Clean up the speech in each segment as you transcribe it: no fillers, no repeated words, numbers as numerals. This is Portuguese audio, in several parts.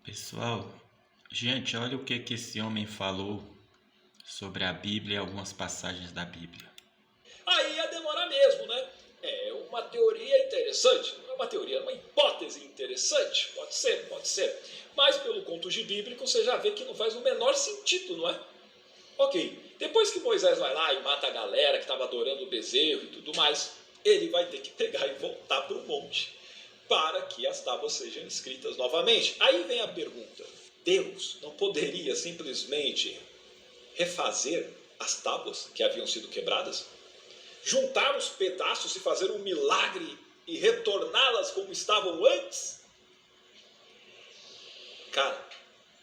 Pessoal, gente, olha o que esse homem falou sobre a Bíblia e algumas passagens da Bíblia. Aí ia demorar mesmo, né? É uma teoria interessante, não é uma teoria, é uma hipótese interessante. Pode ser, pode ser. Mas pelo cônjuge bíblico você já vê que não faz o menor sentido, não é? Ok, depois que Moisés vai lá e mata a galera que estava adorando o bezerro e tudo mais, ele vai ter que pegar e voltar para o monte para que as tábuas sejam escritas novamente. Aí vem a pergunta: Deus não poderia simplesmente refazer as tábuas que haviam sido quebradas? Juntar os pedaços e fazer um milagre e retorná-las como estavam antes? Cara,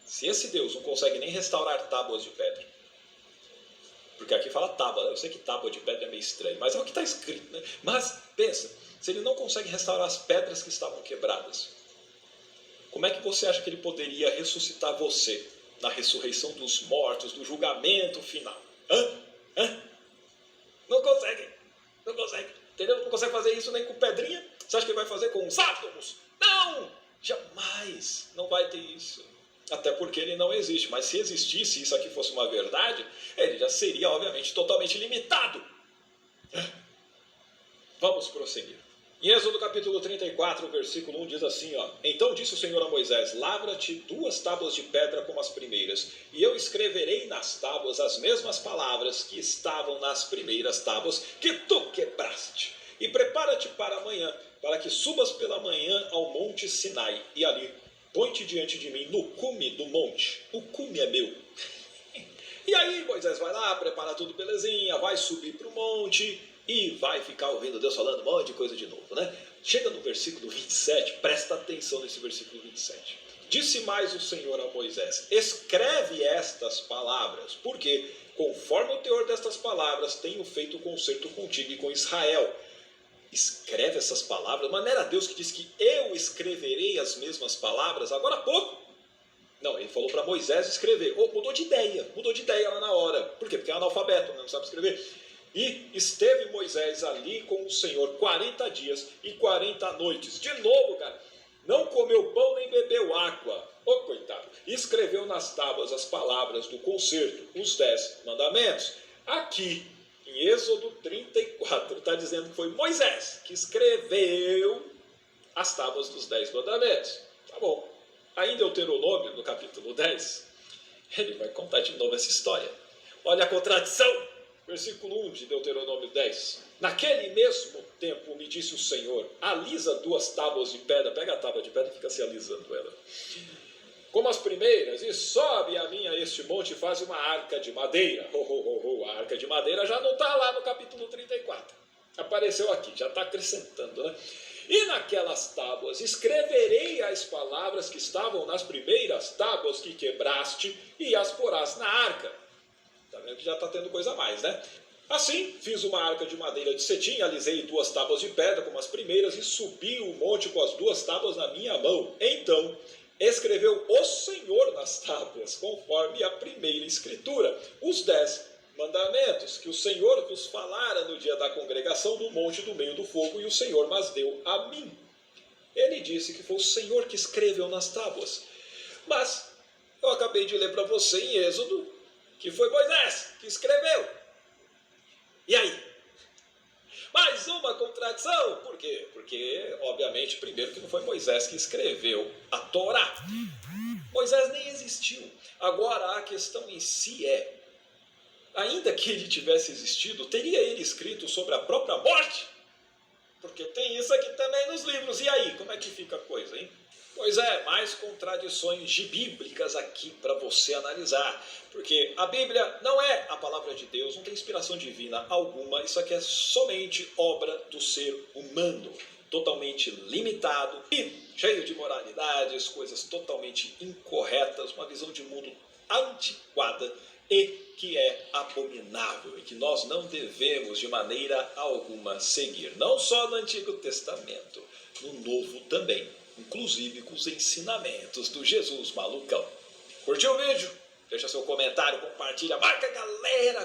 se esse Deus não consegue nem restaurar tábuas de pedra, porque aqui fala tábua, eu sei que tábua de pedra é meio estranho, mas é o que está escrito, né? Mas pensa, se ele não consegue restaurar as pedras que estavam quebradas, como é que você acha que ele poderia ressuscitar você na ressurreição dos mortos, do julgamento final? Hã? Não consegue, não consegue, entendeu? Não consegue fazer isso nem com pedrinha. Você acha que ele vai fazer com os átomos? Não, jamais, não vai ter isso. Até porque ele não existe, mas se existisse, isso aqui fosse uma verdade, ele já seria, obviamente, totalmente limitado. Vamos prosseguir. Em Êxodo capítulo 34, versículo 1 diz assim, ó: Então disse o Senhor a Moisés: Lavra-te 2 tábuas de pedra como as primeiras, e eu escreverei nas tábuas as mesmas palavras que estavam nas primeiras tábuas que tu quebraste. E prepara-te para amanhã, para que subas pela manhã ao monte Sinai, e ali põe-te diante de mim no cume do monte. O cume é meu. E aí Moisés vai lá, prepara tudo belezinha, vai subir para o monte e vai ficar ouvindo Deus falando um monte de coisa de novo, né? Chega no versículo 27, presta atenção nesse versículo 27. Disse mais o Senhor a Moisés: Escreve estas palavras, porque conforme o teor destas palavras tenho feito concerto contigo e com Israel. Escreve essas palavras, mas não era Deus que disse que eu escreverei as mesmas palavras agora há pouco? Não, ele falou para Moisés escrever. Mudou de ideia lá na hora. Por quê? Porque é analfabeto, não sabe escrever. E esteve Moisés ali com o Senhor 40 dias e 40 noites. De novo, cara, não comeu pão nem bebeu água. Coitado. E escreveu nas tábuas as palavras do concerto, os 10 mandamentos. Aqui, em Êxodo 34, está dizendo que foi Moisés que escreveu as tábuas dos 10 mandamentos. Tá bom. Aí em Deuteronômio, no capítulo 10, ele vai contar de novo essa história. Olha a contradição. Versículo 1 de Deuteronômio 10. Naquele mesmo tempo me disse o Senhor: alisa 2 tábuas de pedra. Pega a tábua de pedra e fica se alisando ela, como as primeiras, e sobe a mim a este monte e faz uma arca de madeira. A arca de madeira já não está lá no capítulo 34. Apareceu aqui, já está acrescentando, né? E naquelas tábuas escreverei as palavras que estavam nas primeiras tábuas que quebraste e as porás na arca. Tá vendo que já está tendo coisa a mais, né? Assim, fiz uma arca de madeira de cetim, alisei 2 tábuas de pedra como as primeiras e subi o monte com as 2 tábuas na minha mão. Então escreveu o Senhor nas tábuas, conforme a primeira escritura, os 10 mandamentos que o Senhor vos falara no dia da congregação no monte do meio do fogo, e o Senhor mas deu a mim. Ele disse que foi o Senhor que escreveu nas tábuas. Mas eu acabei de ler para você em Êxodo que foi Moisés que escreveu. E aí? Mais uma contradição. Por quê? Porque, obviamente, primeiro que não foi Moisés que escreveu a Torá. Moisés nem existiu. Agora, a questão em si é: ainda que ele tivesse existido, teria ele escrito sobre a própria morte? Porque tem isso aqui também nos livros. E aí, como é que fica a coisa, hein? Pois é, mais contradições bíblicas aqui para você analisar. Porque a Bíblia não é a palavra de Deus, não tem inspiração divina alguma. Isso aqui é somente obra do ser humano, totalmente limitado e cheio de moralidades, coisas totalmente incorretas, uma visão de mundo antiquada e que é abominável e que nós não devemos de maneira alguma seguir. Não só no Antigo Testamento, no Novo também. Inclusive com os ensinamentos do Jesus malucão. Curtiu o vídeo? Deixa seu comentário, compartilha, marca a galera,